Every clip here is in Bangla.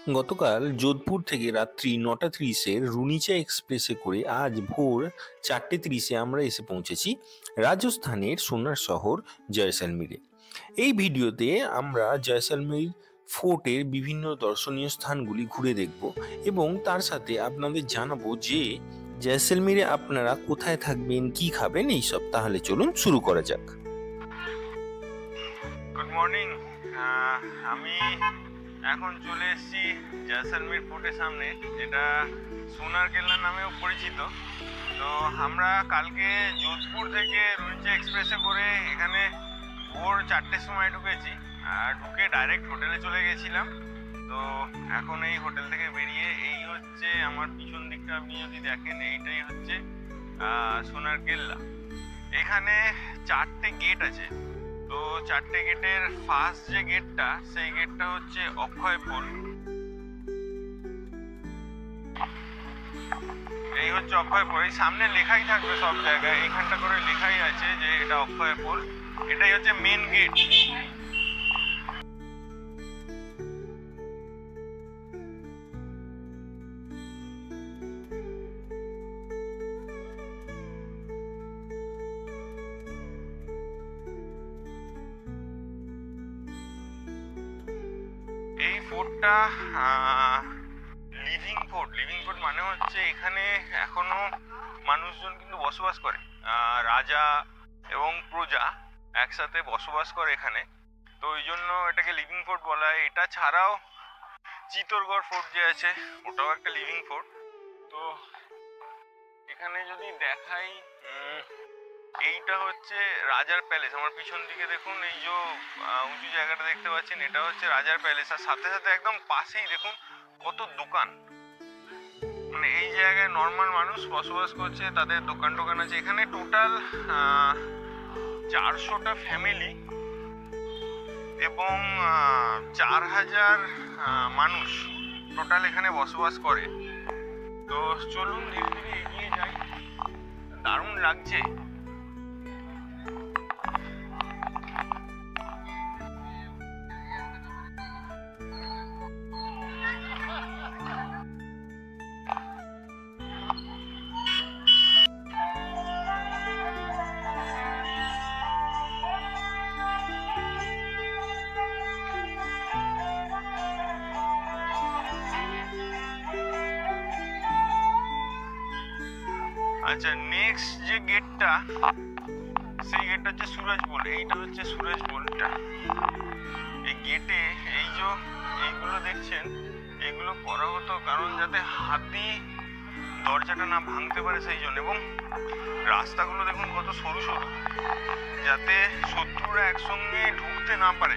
গতকাল যোধপুর থেকে রাত্রি ৯:৩০-এর রুনিচা এক্সপ্রেসে করে আজ ভোর ৪:৩০-এ আমরা এসে পৌঁছেছি রাজস্থানের সোনার শহর জয়সলমীরে। এই ভিডিওতে আমরা জয়সলমীর ফোর্টের বিভিন্ন দর্শনীয় স্থানগুলি ঘুরে দেখব এবং তার সাথে আপনাদের জানাবো যে জয়সলমীরে আপনারা কোথায় থাকবেন, কি খাবেন, এইসব। তাহলে চলুন শুরু করা যাক। Good morning. আমি এখন চলে এসেছি জয়সলমীর ফোর্টের সামনে, যেটা সোনার কেল্লা নামেও পরিচিত। তো আমরা কালকে যোধপুর থেকে রুনিচা এক্সপ্রেসে করে এখানে ভোর 4টের সময় ঢুকেছি, আর ঢুকে ডাইরেক্ট হোটেলে চলে গেছিলাম। তো এখন এই হোটেল থেকে বেরিয়ে এই হচ্ছে আমার পিছন দিকটা, আপনি যদি দেখেন এইটাই হচ্ছে সোনার কেল্লা। এখানে 4টে গেট আছে। তো 4টে গেটের ফার্স্ট যে গেটটা, সেই গেটটা হচ্ছে অক্ষয় পোল। এই হচ্ছে অক্ষয় পোল। এই সামনে লেখাই থাকবে সব জায়গায়, এইখানটা করে লেখাই আছে যে এটা অক্ষয় পোল। এটাই হচ্ছে মেন গেট। এই ফোর্টটা লিভিং ফোর্ট। লিভিং ফোর্ট মানে হচ্ছে এখানে এখনো মানুষজন কিন্তু বসবাস করে, রাজা এবং প্রজা একসাথে বসবাস করে এখানে। তো ওই জন্য এটাকে লিভিং ফোর্ট বলা হয়। এটা ছাড়াও চিত্তরগড় ফোর্ট যে আছে, ওটাও একটা লিভিং ফোর্ট। তো এখানে যদি দেখাই, এইটা হচ্ছে রাজার প্যালেস। আমার পিছন দিকে দেখুন, এই যে উঁচু জায়গাটা দেখতে পাচ্ছেন, এটা হচ্ছে রাজার প্যালেস। আর সাথে সাথে একদম পাশেই দেখুন কত দোকান। মানে এই জায়গায় নর্মাল মানুষ বসবাস করছে, তাদের দোকান টোকান আছে। এখানে টোটাল 400টা ফ্যামিলি এবং 4000 মানুষ টোটাল এখানে বসবাস করে। তো চলুন ধীরে ধীরে এগিয়ে যাই। দারুণ লাগছে। আচ্ছা, নেক্সট যে গেটটা, সেই গেটটা হচ্ছে সুরজ পোল। এইটা হচ্ছে সুরজ পোলটা। এই গেটে এই যে এইগুলো দেখছেন, এগুলো করা হতো কারণ যাতে হাতি দরজাটা না ভাঙতে পারে, সেই জন্য। এবং রাস্তাগুলো দেখুন কত সরু সরু, যাতে শত্রুরা একসঙ্গে ঢুকতে না পারে,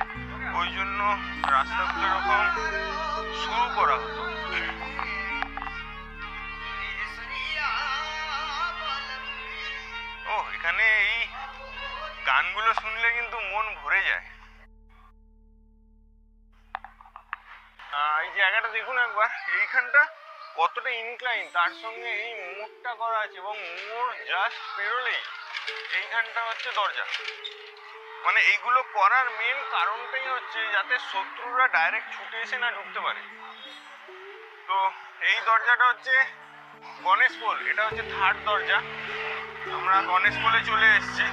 ওই জন্য রাস্তাগুলো এরকম শুরু করা হতো। ও, এখানে এই গানগুলো শুনলে কিন্তু মন ভরে যায়। এই জায়গাটা দেখুন একবার, এইখানটা কতটা ইনক্লাইন, তার সঙ্গে এই মোড়টা করা আছে, এবং মোড় জাস্ট পেরোলেই এইখানটা হচ্ছে দরজা। মানে এইগুলো করার মেন কারণটাই হচ্ছে যাতে শত্রুরা ডাইরেক্ট ছুটে এসে না ঢুকতে পারে। তো এই দরজাটা হচ্ছে গণেশ পোল। এটা হচ্ছে 3rd দরজা। আমরা গণেশ পোলে চলে এসেছি।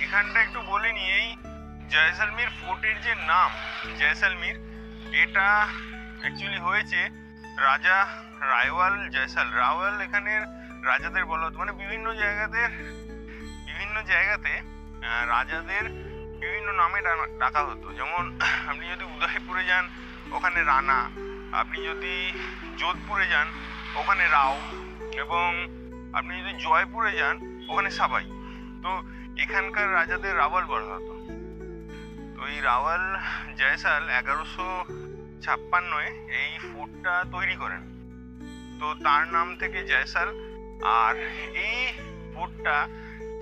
এখানটা একটু বলে নিই, এই জয়সলমীর ফোর্টের যে নাম জয়সলমীর, এটা অ্যাকচুয়ালি হয়েছে রাজা রায়ওয়াল জয়সাল। রাওয়াল এখানের রাজাদের বলা হতো। মানে বিভিন্ন জায়গাতে রাজাদের বিভিন্ন নামে ডাকা হতো। যেমন আপনি যদি উদয়পুরে যান, ওখানে রানা। আপনি যদি যোধপুরে যান, ওখানে রাও। এবং আপনি যদি জয়পুরে যান, ওখানে সাবাই। তো এখানকার রাজাদের রাওয়াল বলা হতো। তো এই রাওয়াল জয়সাল 1156-এ এই ফোর্টটা তৈরি করেন। তো তার নাম থেকে জয়সাল। আর এই ফোর্টটা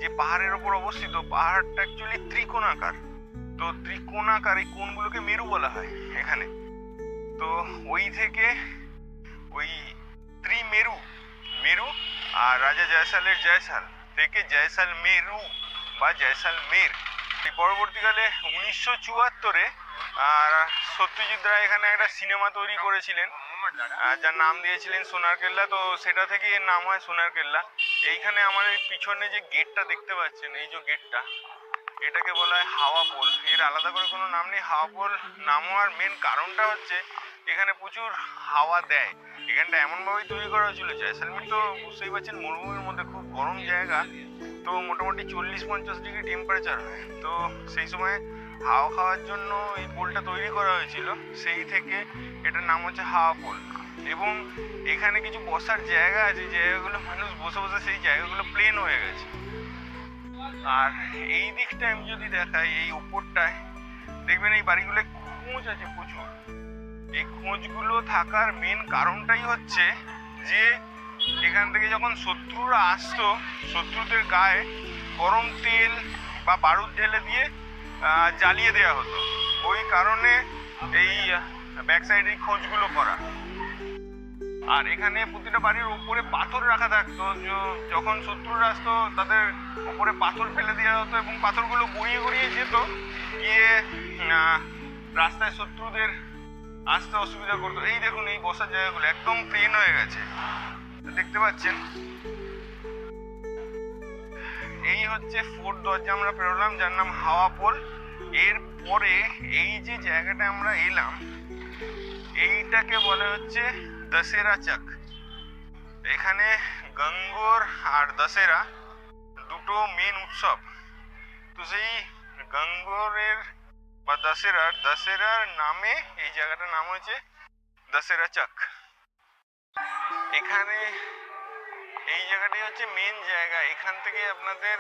যে পাহাড়ের ওপর অবস্থিত, পাহাড়টা অ্যাকচুয়ালি ত্রিকোণাকার। তো ত্রিকোণাকার এই কোণগুলোকে মেরু বলা হয় এখানে। তো ওই থেকে ওই ত্রিমেরু মেরু আর রাজা জয়সালের জয়সাল থেকে জয়সালমেরু বা জয়সালমের। পরবর্তীকালে 1974-এ সত্যজিৎ রায় এখানে একটা সিনেমা তৈরি করেছিলেন যার নাম দিয়েছিলেন সোনার কেল্লা। তো সেটা থেকে এর নাম হয় সোনার কেল্লা। এইখানে আমার এই পিছনে যে গেটটা দেখতে পাচ্ছেন, এই যে গেটটা, এটাকে বলা হয় হাওয়া পোল। এর আলাদা করে কোনো নাম নেই। হাওয়া পোল নাম হওয়ার মেন কারণটা হচ্ছে এখানে প্রচুর হাওয়া দেয়। এখানটা এমনভাবেই তৈরি করা হয়েছিল, জয়সালমের তো বুঝতেই পারছেন মরুভূমির মধ্যে খুব গরম জায়গা, তো মোটামুটি 40-50 ডিগ্রি টেম্পারেচার হয়। তো সেই সময় হাওয়া খাওয়ার জন্য এই পোলটা তৈরি করা হয়েছিল, সেই থেকে এটার নাম হচ্ছে হাওয়া পোল। এবং এখানে কিছু বসার জায়গা আছে, জায়গাগুলো মানুষ বসে বসে সেই জায়গাগুলো প্লেন হয়ে গেছে। আর এই দিকটা আমি যদি দেখাই, এই উপরটায় দেখবেন এই বাড়িগুলো খোঁজ আছে প্রচুর। এই খোঁজগুলো থাকার মেন কারণটাই হচ্ছে যে এখান থেকে যখন শত্রুরা আসতো, শত্রুদের গায়ে গরম তেল বা বারুদ ঢেলে দিয়ে জ্বালিয়ে দেওয়া হতো। ওই কারণে এই ব্যাক সাইডে এই খোঁজগুলো করা। আর এখানে প্রতিটা বাড়ির উপরে পাথর রাখা থাকতো, যখন শত্রুরা আসতো তাদের উপরে পাথর ফেলে দেওয়া হতো এবং পাথরগুলো গড়িয়ে গড়িয়ে যেত, গিয়ে রাস্তায় শত্রুদের আসতে অসুবিধা করতো। এই দেখুন এই বসার জায়গাগুলো একদম প্লেন হয়ে গেছে, দেখতে পাচ্ছেন। এই হচ্ছে ফোর্থ দরজা আমরা পেরোলাম, যার নাম হাওয়া পোল। এরপরে এই যে জায়গাটা আমরা এলাম, এইটাকে বলা হচ্ছে দশেরা চক। এখানে গঙ্গোর আর দশেরা দুটো মেন উৎসব। তো সেই গঙ্গোরের বা দশেরার নামে এই জায়গাটার নাম হয়েছে দশেরা চক। এখানে এই জায়গাটি হচ্ছে মেন জায়গা, এখান থেকে আপনাদের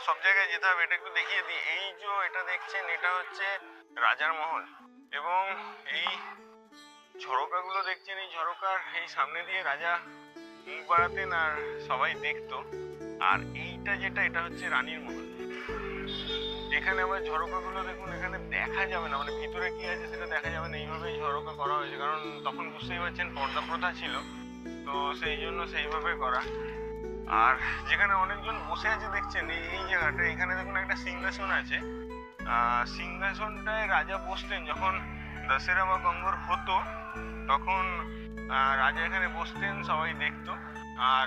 সব জায়গায় যেতে হবে। এটা একটু দেখিয়ে দিই। এই যে এটা দেখছেন, এটা হচ্ছে রাজার মহল, এবং এই ঝরকাগুলো দেখছেন, এই ঝরকার এই সামনে দিয়ে রাজা মুখ বাড়াতেন আর সবাই দেখতো। আর এইটা যেটা, এটা হচ্ছে রানীর মহল। এখানে আবার ঝরকাগুলো দেখুন, এখানে দেখা যাবে না, মানে ভিতরে কি আছে সেটা দেখা যাবে না, এইভাবেই ঝরকা করা হয়েছে। কারণ তখন বুঝতেই পারছেন পর্দা প্রথা ছিল, তো সেই জন্য সেইভাবে করা। আর যেখানে অনেকজন বসে আছে দেখছেন এই জায়গাটা, এখানে দেখুন একটা সিংহাসন আছে। সিংহাসনটায় রাজা বসতেন যখন দশেরা বা গঙ্গোর হতো, তখন রাজা এখানে বসতেন, সবাই দেখতো। আর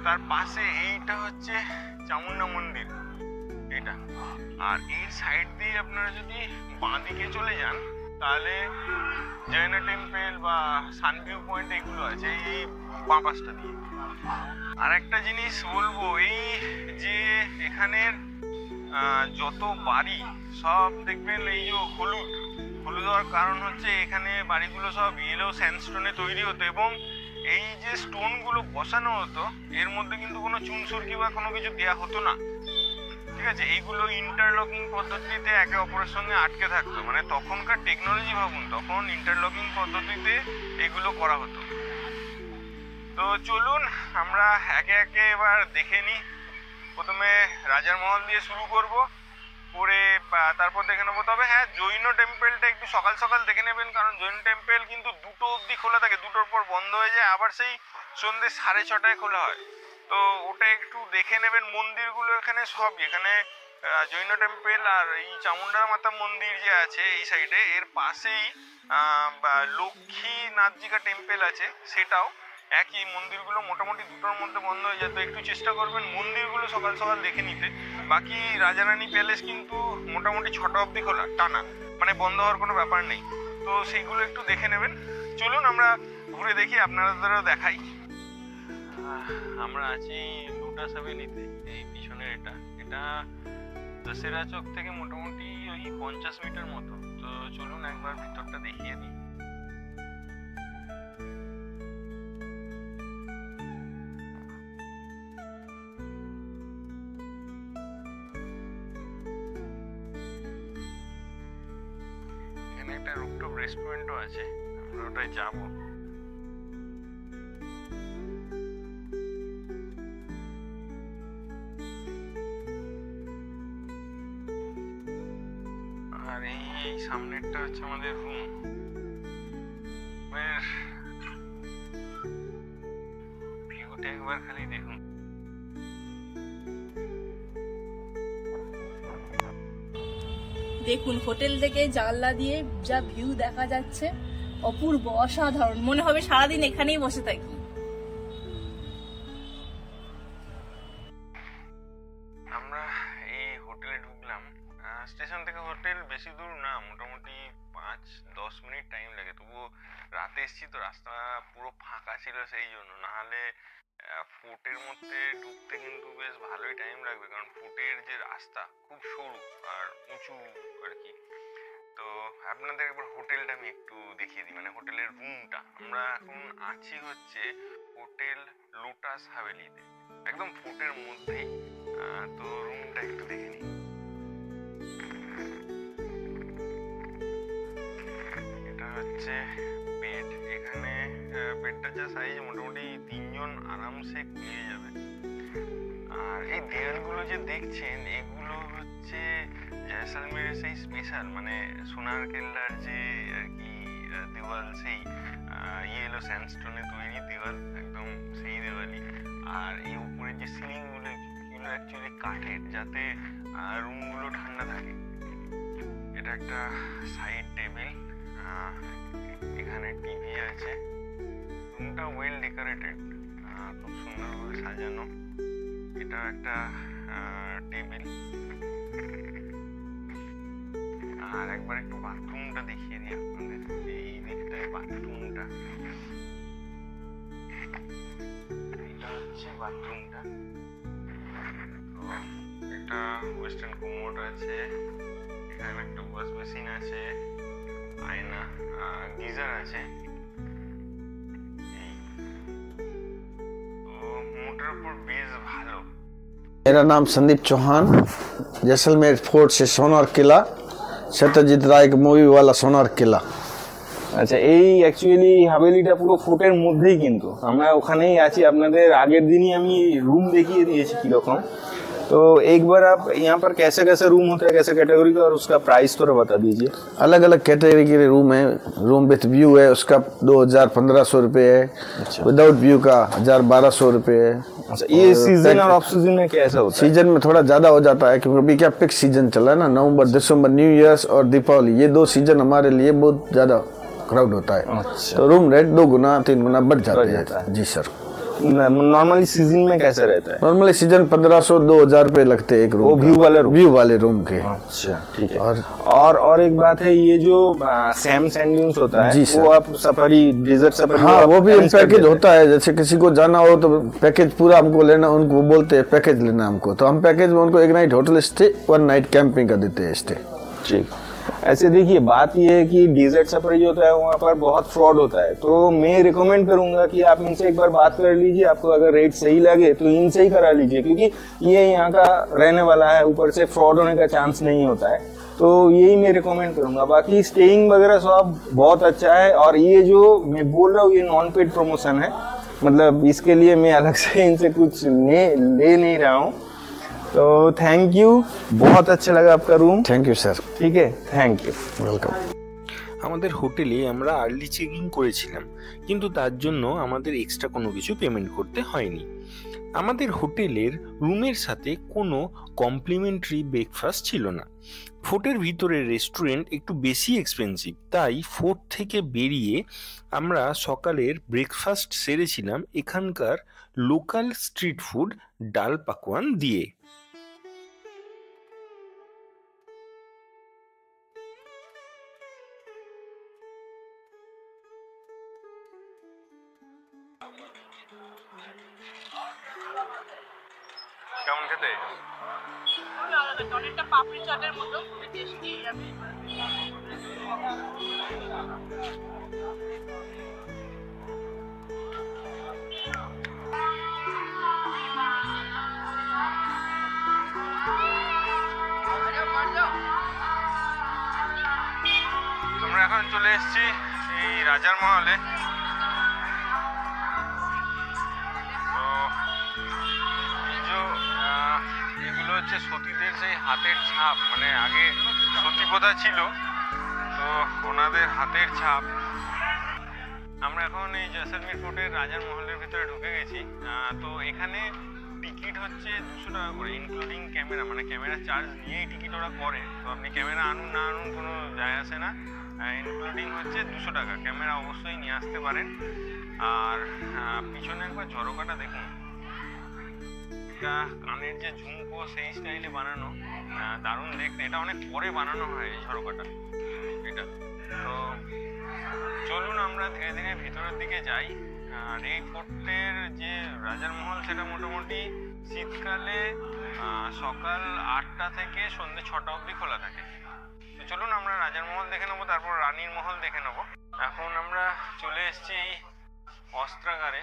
তার পাশে এইটা হচ্ছে চামুন্ডা মন্দির, এটা। আর এই সাইড দিয়ে আপনারা যদি বাঁ দিকে চলে যান, তাহলে জৈনা টেম্পল বা সানভিউ পয়েন্ট এগুলো আছে এই বাঁ পাশটা দিয়ে। আর একটা জিনিস বলবো, এই যে এখানের যত বাড়ি সব দেখবেন এই যে হলুদ হওয়ার কারণ হচ্ছে এখানে বাড়িগুলো সব ইয়েলো স্যান্ডস্টোনে তৈরি হতো, এবং এই যে স্টোনগুলো বসানো হতো এর মধ্যে কিন্তু কোনো চুনসুরকি বা কোনো কিছু দেওয়া হতো না, ঠিক আছে। এইগুলো ইন্টারলকিং পদ্ধতিতে একে অপরের সঙ্গে আটকে থাকতো, মানে তখনকার টেকনোলজি ভাবুন, তখন ইন্টারলকিং পদ্ধতিতে এগুলো করা হতো। তো চলুন আমরা একে একে এবার দেখে নিই। প্রথমে রাজার মহল দিয়ে শুরু করব, করে তারপর দেখে নেবো। তবে হ্যাঁ, জৈন টেম্পেলটা একটু সকাল সকাল দেখে নেবেন, কারণ জৈন টেম্পেল কিন্তু 2টো অবধি খোলা থাকে, 2টোর পর বন্ধ হয়ে যায়, আবার সেই সন্ধ্যে 6:30টায় খোলা হয়। তো ওটা একটু দেখে নেবেন। মন্দিরগুলো এখানে সবই, এখানে জৈন টেম্পেল আর এই চামুন্ডা মাতা মন্দির যে আছে এই সাইডে, এর পাশেই লক্ষ্মীনাথজিকা টেম্পেল আছে, সেটাও একই। মন্দিরগুলো মোটামুটি 2টোর মধ্যে বন্ধ হয়ে যায়, তো একটু চেষ্টা করবেন মন্দিরগুলো সকাল সকাল দেখে নিতে। বাকি রাজারানী প্যালেস কিন্তু মোটামুটি 6টা অবধি খোলা টানা, মানে বন্ধ হওয়ার কোনো ব্যাপার নেই। তো সেইগুলো একটু দেখে নেবেন। চলুন আমরা ঘুরে দেখি, আপনাদেরও দেখাই। আমরা আছি লোটাস হাভেলিতে, এই পিছনের এটা দশেরা চক থেকে মোটামুটি ওই 50 মিটার মতো। তো চলুন একবার ভিতরটা দেখিয়ে দিই। এখানে একটা রুফটপ রেস্টুরেন্টও আছে, আমরা ওটায় যাবো। সামনেরটা হচ্ছে আমাদের রুম। ভিউটা একবার খালি দেখুন। দেখুন হোটেল থেকে জানলা দিয়ে যা ভিউ দেখা যাচ্ছে, অপূর্ব, অসাধারণ। মনে হবে সারাদিন এখানেই বসে থাকি। আমরা এই হোটেলে ঢুকলাম। স্টেশন থেকে হোটেল বেশি দূর না, মোটামুটি 5-10 মিনিট টাইম লাগে। তবুও রাতে এসেছি তো, রাস্তা পুরো ফাঁকা ছিল, সেই জন্য। নাহলে ফোর্টের মধ্যে ঢুকতে কিন্তু বেশ ভালোই টাইম লাগবে, কারণ ফোর্টের যে রাস্তা খুব সরু আর উঁচু আর কি। তো আপনাদের একবার হোটেলটা আমি একটু দেখিয়ে দিই, মানে হোটেলের রুমটা। আমরা এখন আছি হচ্ছে হোটেল লোটাস হাভেলিতে, একদম ফোর্টের মধ্যেই। তো রুমটা একটু দেখে নিই। এটা হচ্ছে বেড। এখানে বেডটা যা সাইজ, মোটামুটি 3 জন আরামসে পেয়ে যাবে। আর এই দেয়ালগুলো যে দেখছেন, এগুলো হচ্ছে জয়সালমেরের সেই স্পেশাল, মানে সোনার কেল্লার যে আর কি দেওয়াল, সেই ইয়েলো স্যান্ডস্টোনে তৈরি দেওয়াল, একদম সেই দেওয়ালই। আর এই উপরে যে সিলিং গুলো, এগুলো অ্যাকচুয়ালি কাঠের, যাতে রুমগুলো ঠান্ডা থাকে। এটা একটা সাইড টেবিল, এখানে টিভি আছে। রুমটা ওয়েল ডেকোরেটেড, খুব সুন্দরভাবে সাজানো। এটা একটা টেবিল। আর একবার একটু বাথরুমটা দেখিয়ে দিই আপনাদের। এই দিকটায় বাথরুমটা, এটা হচ্ছে বাথরুমটা। তো একটা ওয়েস্টার্ন কোমোড আছে, এখানে একটা ওয়াশ বেসিন আছে, আয়না, গিজার আছে। তো মোটের উপর বেশ ভালো। मेरा नाम संदीप चौहान, जैसलमेर फोर्ट से सोनार किला, सत्यजीत राय के मूवी वाला सोनार किला। আচ্ছা, এই অ্যাকচুয়ালি হাভেলিটা পুরো ফোর্টের মধ্যেই, কিন্তু আমরা ওখানেই আছি। আপনাদের আগের দিনই আমি রুম দেখিয়ে দিয়েছি কিরকম। तो एक बार आप यहाँ पर कैसे कैसे रूम होता है, कैसे कैटेगरी का, और उसका प्राइस थोड़ा बता दीजिए। अलग अलग कैटेगरी के रूम है। रूम विथ व्यू है, उसका 2,000-1,500 रुपये है। अच्छा। विदाउट व्यू का 1,000-1,200 रुपये है। अच्छा, ये सीजन और ऑफ सीजन में कैसा होता है? सीजन में थोड़ा ज्यादा हो जाता है, क्योंकि अभी क्या पिक सीजन चला है ना, नवंबर, दिसंबर, न्यू ईयर्स और दीपावली, ये 2 सीजन हमारे लिए बहुत ज्यादा क्राउड होता है। अच्छा। तो रूम रेट 2 गुना 3 गुना बढ़ जाते बढ़ जाता हैं। है। जी सर। नॉर्मली सीजन में कैसा रहता है? नॉर्मली सीजन 1,500-2,000 रुपये लगते हैं एक रूम। वो व्यू वाले रूम? व्यू वाले रूम के। अच्छा, ठीक है। और एक बात है, ये जो सैम सैंड ड्यून्स होता है, जी सर, वो आप सफारी, डेजर्ट सफारी, हाँ, वो भी पैकेज होता है। जैसे किसी को जाना हो तो पैकेज पूरा हमको लेना, उनको बोलते हैं पैकेज लेना हमको, तो हम पैकेज में उनको 1 night hotel stay, 1 night camping का देते हैं स्टे। ठीक। ऐसे देखिए, बात ये है कि डेजर्ट सफारी जो होता है वहाँ पर बहुत फ्रॉड होता है। तो मैं रिकमेंड करूंगा कि आप इनसे एक बार बात कर लीजिए। आपको अगर रेट सही लगे तो इनसे ही करा लीजिए, क्योंकि ये यहाँ का रहने वाला है, ऊपर से फ्रॉड होने का चांस नहीं होता है। तो यही मैं रिकमेंड करूंगा। बाकी स्टेइंग वगैरह सब बहुत अच्छा है। और ये जो मैं बोल रहा हूँ, ये नॉन पेड प्रमोशन है, मतलब इसके लिए मैं अलग से इनसे कुछ ले नहीं रहा हूँ। तो थैंक यू, बहुत अच्छा लगा आपका रूम। Thank you sir. ठीक है, थैंक यू, वेलकम। আমাদের হোটেলে আমরা আর্লি চেক ইন করেছিলাম, কিন্তু তার জন্য আমাদের এক্সট্রা কোনো কিছু পেমেন্ট করতে হয়নি। আমাদের হোটেলের রুমের সাথে কোনো কমপ্লিমেন্টারি ব্রেকফাস্ট ছিল না। ফোর্টের ভিতরে রেস্টুরেন্ট একটু বেশি এক্সপেন্সিভ, তাই ফোর্ট থেকে বেরিয়ে আমরা সকালের ব্রেকফাস্ট সেরেছিলাম এখানকার লোকাল স্ট্রিট ফুড ডাল পাকওয়ান দিয়ে। কেমন খেতে? অনেকটা পাপড়ি চাটের মতো, খুবই টেস্টি। আমরা এখন চলে এসেছি এই রাজার মহলে। তো এগুলো হচ্ছে সতীদের সেই হাতের ছাপ, মানে আগে সতী প্রথা ছিল, রাজাদের হাতের ছাপ। আমরা এখন এই জয়সলমীর ফোর্টের রাজার মহলের ভিতরে ঢুকে গেছি। তো এখানে টিকিট হচ্ছে 200 টাকা করে, ইনক্লুডিং ক্যামেরা, মানে ক্যামেরা চার্জ নিয়েই টিকিট ওরা করে। তো আপনি ক্যামেরা আনুন না আনুন কোনো যায় আসে না, ইনক্লুডিং হচ্ছে 200 টাকা। ক্যামেরা অবশ্যই নিয়ে আসতে পারেন। আর পিছনে একবার ঝরকাটা দেখুন, এটা কানের যে ঝুমকো সেই স্টাইলে বানানো, দারুণ দেখতে। এটা অনেক পরে বানানো হয় এই ঝরকাটা এটা। তো চলুন আমরা ধীরে ধীরে ভিতরের দিকে যাই। আর এই ফোর্টের যে রাজার মহল সেটা মোটামুটি শীতকালে সকাল 8টা থেকে সন্ধ্যে 6টা অবধি খোলা থাকে। তো চলুন আমরা রাজার মহল দেখে নেবো, তারপর রানীর মহল দেখে নেবো। এখন আমরা চলে এসেছি অস্ত্রাগারে।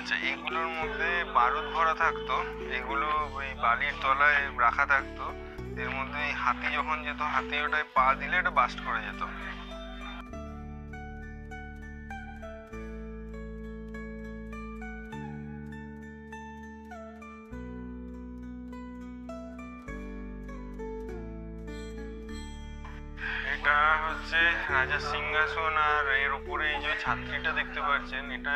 আচ্ছা, এগুলোর মধ্যে বারুদ ভরা থাকতো, এগুলো ওই বালির তলায় রাখা থাকতো। এর মধ্যে হাতি যখন যেত, হাতি ওটায় পা দিলে এটা বাস্ট করে যেত। এটা হচ্ছে রাজার সিংহাসন, আর এর উপরে এই যে ছাত্রীটা দেখতে পাচ্ছেন, এটা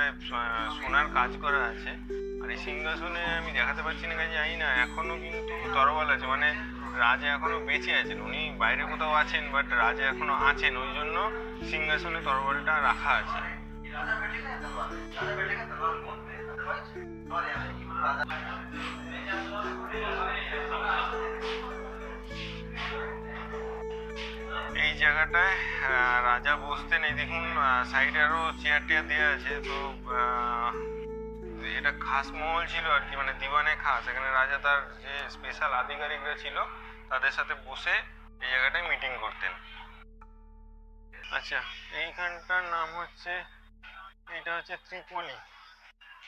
সোনার কাজ করা আছে। আর এই সিংহাসনে আমি দেখাতে পারছি না, কাজে জানি না, এখনো কিন্তু তরোয়াল আছে, মানে রাজা এখনো বেঁচে আছেন। উনি বাইরে কোথাও আছেন, বাট রাজা এখনো আছেন, ওই জন্য সিংহাসনে তরোয়ালটা রাখা আছে। এই জায়গাটায় রাজা বসতেন। এই দেখুন সাইডে আরো চেয়ার টেয়ার দেওয়া আছে। তো এটা খাস মহল ছিল আর কি, মানে দিওয়ানে খাস। এখানে রাজা তার যে স্পেশাল আধিকারিকরা ছিল তাদের সাথে বসে এই জায়গাটায় মিটিং করতেন। আচ্ছা, এইখানটার নাম হচ্ছে, এটা হচ্ছে ত্রিপলি।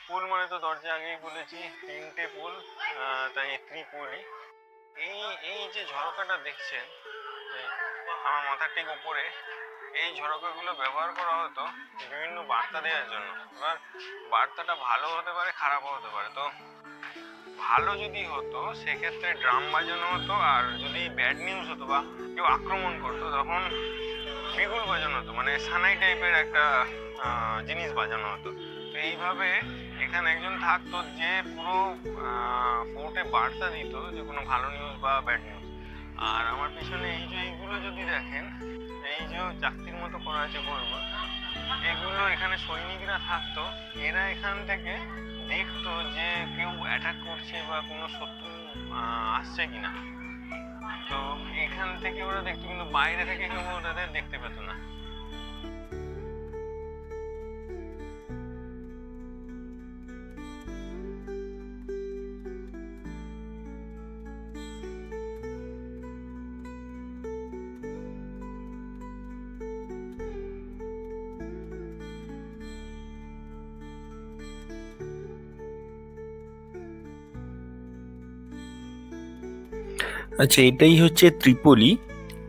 পোল মানে তো দরজা আগেই বলেছি, 3টে পোল, তাই ত্রিপলি। এই যে ঝরকাটা দেখছেন আমার মাথার ঠিক উপরে, এই ঝরকাগুলো ব্যবহার করা হতো বিভিন্ন বার্তা দেওয়ার জন্য। এবার বার্তাটা ভালো হতে পারে, খারাপও হতে পারে। তো ভালো যদি হতো সেক্ষেত্রে ড্রাম বাজানো হতো, আর যদি ব্যাড নিউজ হতো বা কেউ আক্রমণ করতো তখন বিগুল বাজানো হতো, মানে সানাই টাইপের একটা জিনিস বাজানো হতো। তো এইভাবে এখানে একজন থাকতো যে পুরো ফোর্টে বার্তা দিত, যে কোনো ভালো নিউজ বা ব্যাড নিউজ। আর আমার পিছনে এই যে এইগুলো যদি দেখেন, এই যে চাকতির মতো করা আছে গোলগোল, এগুলো এখানে সৈনিকরা থাকতো। এরা এখান থেকে দেখতো যে কেউ অ্যাটাক করছে বা কোনো শত্রু আসছে কিনা। তো এখান থেকে ওরা দেখতো, কিন্তু বাইরে থেকে কেউ ওদের দেখতে পেত না। আচ্ছা, এটাই হচ্ছে ত্রিপলি,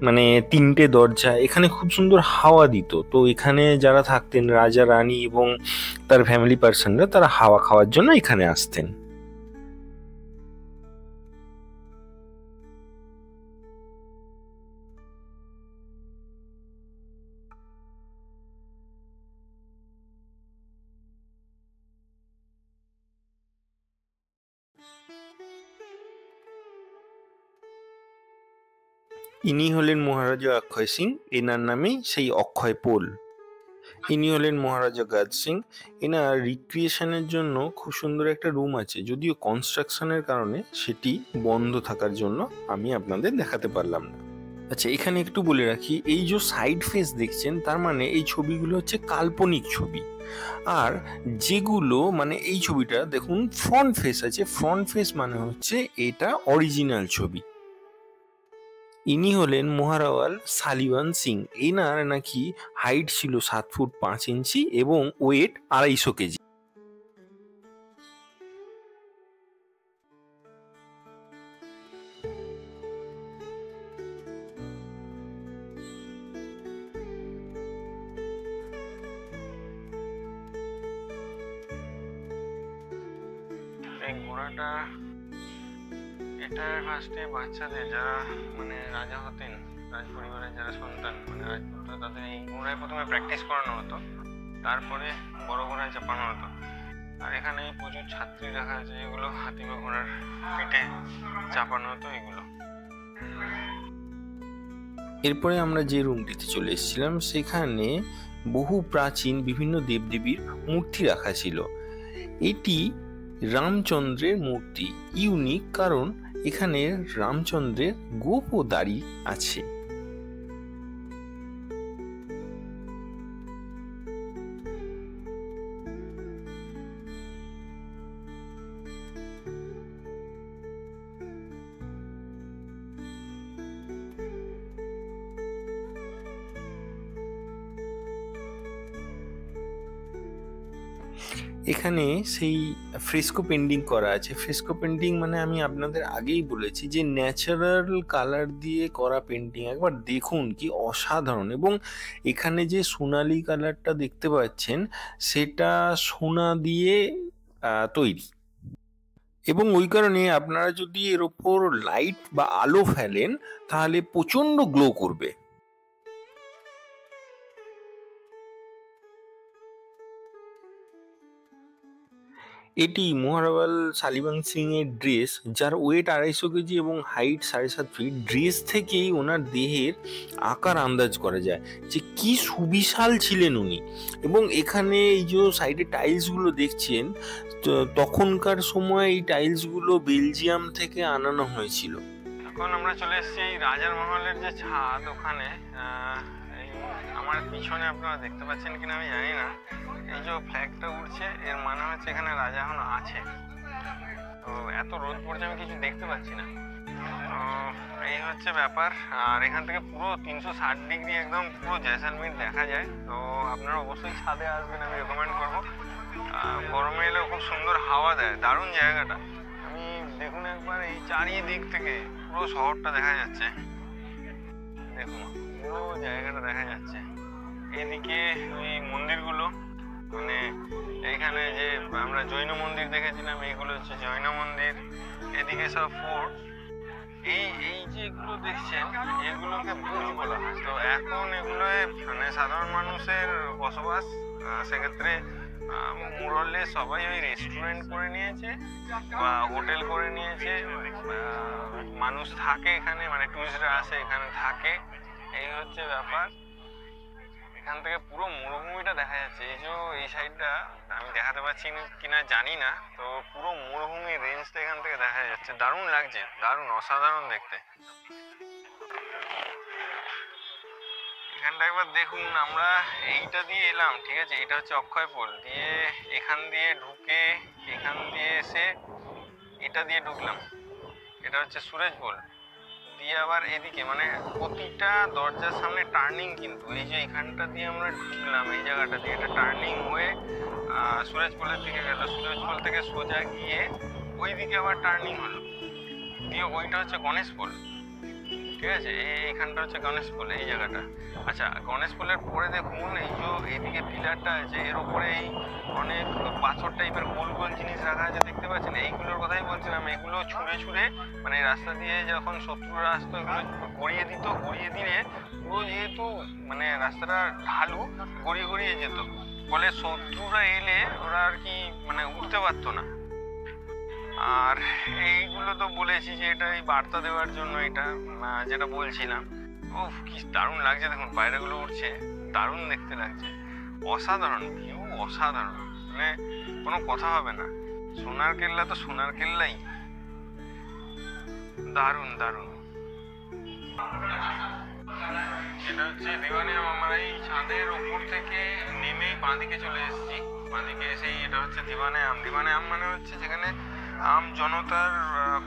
মানে 3টে দরজা। এখানে খুব সুন্দর হাওয়া দিত। তো এখানে যারা থাকতেন, রাজা রানী এবং তার ফ্যামিলি পার্সনরা, তারা হাওয়া খাওয়ার জন্য এখানে আসতেন। ইনি হলেন মহারাজা অক্ষয় সিং, এনার নামেই সেই অক্ষয় পোল। ইনি হলেন মহারাজা গাদ সিং। এনার রিক্রিয়েশনের জন্য খুব সুন্দর একটা রুম আছে, যদিও কনস্ট্রাকশনের কারণে সেটি বন্ধ থাকার জন্য আমি আপনাদের দেখাতে পারলাম না। আচ্ছা, এখানে একটু বলে রাখি, এই যে সাইড ফেস দেখছেন, তার মানে এই ছবিগুলো হচ্ছে কাল্পনিক ছবি। আর যেগুলো মানে এই ছবিটা দেখুন ফ্রন্ট ফেস আছে, ফ্রন্ট ফেস মানে হচ্ছে এটা অরিজিনাল ছবি। ইনি হলেন মহারাওয়াল সালিভান সিং। এনার নাকি হাইট ছিল 7 ফুট 5 ইঞ্চি এবং ওয়েট 250 কেজি। এই ঘোড়াটা এটা ফার্স্টে বাচ্চাদের যারা মানে রাজা হতেন, রাজ পরিবারের যারা সন্তান মানে রাজপুত্র, তাদের এই ঘোড়ায় প্রথমে প্র্যাকটিস করানো হতো, তারপরে বড় ঘোড়ায় চাপানো হতো। আর এখানে প্রচুর ছাত্রী দেখা আছে, এগুলো হাতি বা ঘোড়ার পিঠে চাপানো হতো এগুলো। এরপরে আমরা যে রুমটিতে চলে এসেছিলাম সেখানে বহু প্রাচীন বিভিন্ন দেবদেবীর মূর্তি রাখা ছিল। এটি রামচন্দ্রের মূর্তি, ইউনিক কারণ এখানে রামচন্দ্রের গোপ ও দাড়ি আছে। এখানে সেই ফ্রেস্কো পেন্টিং করা আছে। ফ্রেস্কো পেন্টিং মানে আমি আপনাদের আগেই বলেছি যে ন্যাচারাল কালার দিয়ে করা পেন্টিং। একবার দেখুন কি অসাধারণ। এবং এখানে যে সোনালি কালারটা দেখতে পাচ্ছেন সেটা সোনা দিয়ে তৈরি, এবং ওই কারণে আপনারা যদি এর ওপর লাইট বা আলো ফেলেন তাহলে প্রচণ্ড গ্লো করবে। এটি মহারাওয়াল সালিভান সিং এর ড্রেস, যার ওয়েট 250 কেজি এবং হাইট 7.5 ফিট। ড্রেস থেকেই ওনার দেহের আকার আন্দাজ করা যায় যে কি সুবিশাল ছিলেন উনি। এবং এখানে এই যে সাইডে টাইলসগুলো দেখছেন, তখনকার সময় এই টাইলসগুলো বেলজিয়াম থেকে আনানো হয়েছিল। এখন আমরা চলে এসেছি এই রাজার মহলের যে ছাদ, ওখানে আমার পিছনে আপনারা দেখতে পাচ্ছেন কিনা আমি জানি না, এই যে ফ্ল্যাগটা উঠছে এর মানে হচ্ছে এখানে রাজা এখন আছে। তো এত রোদ পড়ছে আমি কিছু দেখতে পাচ্ছি না। তো এই হচ্ছে ব্যাপার। আর এখান থেকে পুরো 360 ডিগ্রি একদম পুরো জয়সালমীর দেখা যায়। তো আপনারা অবশ্যই ছাদে আসবেন, আমি রেকমেন্ড করবো। গরমে এলেও খুব সুন্দর হাওয়া দেয়, দারুণ জায়গাটা। আমি দেখুন একবার এই চারিদিক থেকে পুরো শহরটা দেখা যাচ্ছে, দেখুন পুরো জায়গাটা দেখা যাচ্ছে। এদিকে ওই মন্দিরগুলো, মানে এইখানে যে আমরা জৈন মন্দির দেখেছিলাম এইগুলো হচ্ছে জৈন মন্দির। এদিকে সব ফোর্ট। এই যেগুলো দেখছেন এগুলোকে বুর্জ বলা হয়। তো এখন এগুলোয় মানে সাধারণ মানুষের বসবাস, সেক্ষেত্রে মোরলে সবাই ওই রেস্টুরেন্ট করে নিয়েছে বা হোটেল করে নিয়েছে। মানুষ থাকে এখানে, মানে টুরিস্টরা আসে এখানে থাকে, এই হচ্ছে ব্যাপার। এখান থেকে পুরো মরুভূমিটা দেখা যাচ্ছে। এই যে এই সাইডটা আমি দেখাতে পারছি কিনা জানি না, তো পুরো মরুভূমির রেঞ্জটা এখান থেকে দেখা যাচ্ছে। দারুণ লাগছে, দারুণ অসাধারণ দেখতে। এখানটা একবার দেখুন, আমরা এইটা দিয়ে এলাম, ঠিক আছে, এটা হচ্ছে অক্ষয় পোল দিয়ে, এখান দিয়ে ঢুকে এখান দিয়ে এসে এটা দিয়ে ঢুকলাম, এটা হচ্ছে সুরেজ পোল দিয়ে আবার এদিকে, মানে প্রতিটা দরজার সামনে টার্নিং। কিন্তু এই যে এইখানটা দিয়ে আমরা ঢুকলাম এই জায়গাটা দিয়ে, এটা টার্নিং হয়ে সুরেজ পোলের দিকে গেল, সুরেজ পোল থেকে সোজা গিয়ে ওই দিকে আবার টার্নিং হলো দিয়ে ওইটা হচ্ছে গণেশ পোল, ঠিক আছে। এইখানটা হচ্ছে গণেশ পোল, এই জায়গাটা। আচ্ছা, গণেশ পোলের পরে দেখুন এই যে এইদিকে পিলারটা আছে, এর উপরে এই অনেক পাথর টাইপের গোল গোল জিনিস রাখা আছে, দেখতে পাচ্ছেন। এইগুলোর কথাই বলছিলাম, এগুলো ছুঁড়ে ছুঁড়ে মানে রাস্তা দিয়ে যখন শত্রুরা আসতো এগুলো গড়িয়ে দিত, গড়িয়ে দিলে পুরো যেহেতু মানে রাস্তাটা ঢালু, গড়িয়ে গড়িয়ে যেত, ফলে শত্রুরা এলে ওরা আর কি মানে উঠতে পারতো না। আর এইগুলো তো বলেছি যে এটা এই বার্তা দেওয়ার জন্য, এটা যেটা বলছিলাম। ও কি দারুণ লাগছে, দেখুন পায়রাগুলো উঠছে, দারুণ দেখতে লাগছে, অসাধারণ ভিউ, অসাধারণ, মানে কোনো কথা হবে না। সোনার কেল্লা তো সোনার কেল্লাই, দারুণ দারুণ। এটা হচ্ছে দিওয়ানিয়াম। আমরা এই ছাদের ওপর থেকে নেমেই বাঁদিকে চলে এসেছি, বাঁদিকে এসেই এটা হচ্ছে দিওয়ানিয়াম। দিওয়ানিয়াম মানে হচ্ছে যেখানে আম জনতার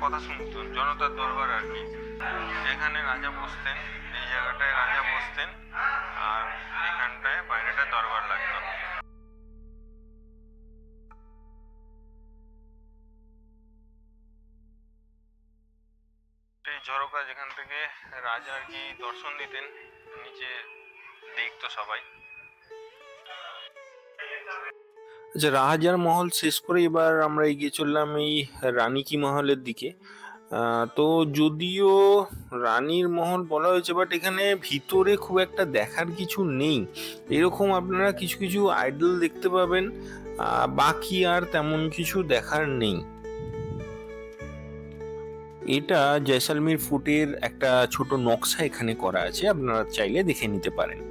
কথা শুনতেন, জনতার দরবার আর কি। এখানে রাজা বসতেন, এই জায়গাটায় রাজা বসতেন, আর এখানটায় বাইরেটা দরবার লাগতো। এই ঝরকা যেখান থেকে রাজা আর কি দর্শন দিতেন, নিচে দেখতো সবাই। আচ্ছা, রাজার মহল শেষ করে এবার আমরা এগিয়ে চললাম এই রানী কি মহলের দিকে। তো যদিও রানীর মহল বলা হয়েছে, বাট এখানে ভিতরে খুব একটা দেখার কিছু নেই। এরকম আপনারা কিছু কিছু আইডল দেখতে পাবেন, বাকি আর তেমন কিছু দেখার নেই। এটা জয়সালমীর ফোর্টের একটা ছোট নকশা এখানে করা আছে, আপনারা চাইলে দেখে নিতে পারেন।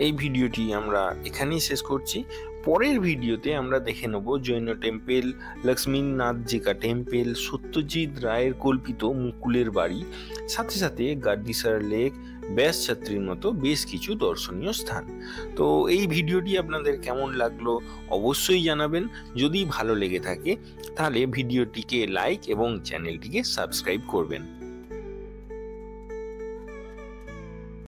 এই ভিডিওটি আমরা এখানেই শেষ করছি। পরের ভিডিওতে আমরা দেখে নেব জৈন টেম্পেল, লক্ষ্মীনাথজিকা টেম্পেল, সত্যজিৎ রায়ের কল্পিত মুকুলের বাড়ি, সাথে সাথে গার্দিসার লেক, ব্যাস ছাত্রীর মতো বেশ কিছু দর্শনীয় স্থান। তো এই ভিডিওটি আপনাদের কেমন লাগলো অবশ্যই জানাবেন। যদি ভালো লেগে থাকে তাহলে ভিডিওটিকে লাইক এবং চ্যানেলটিকে সাবস্ক্রাইব করবেন।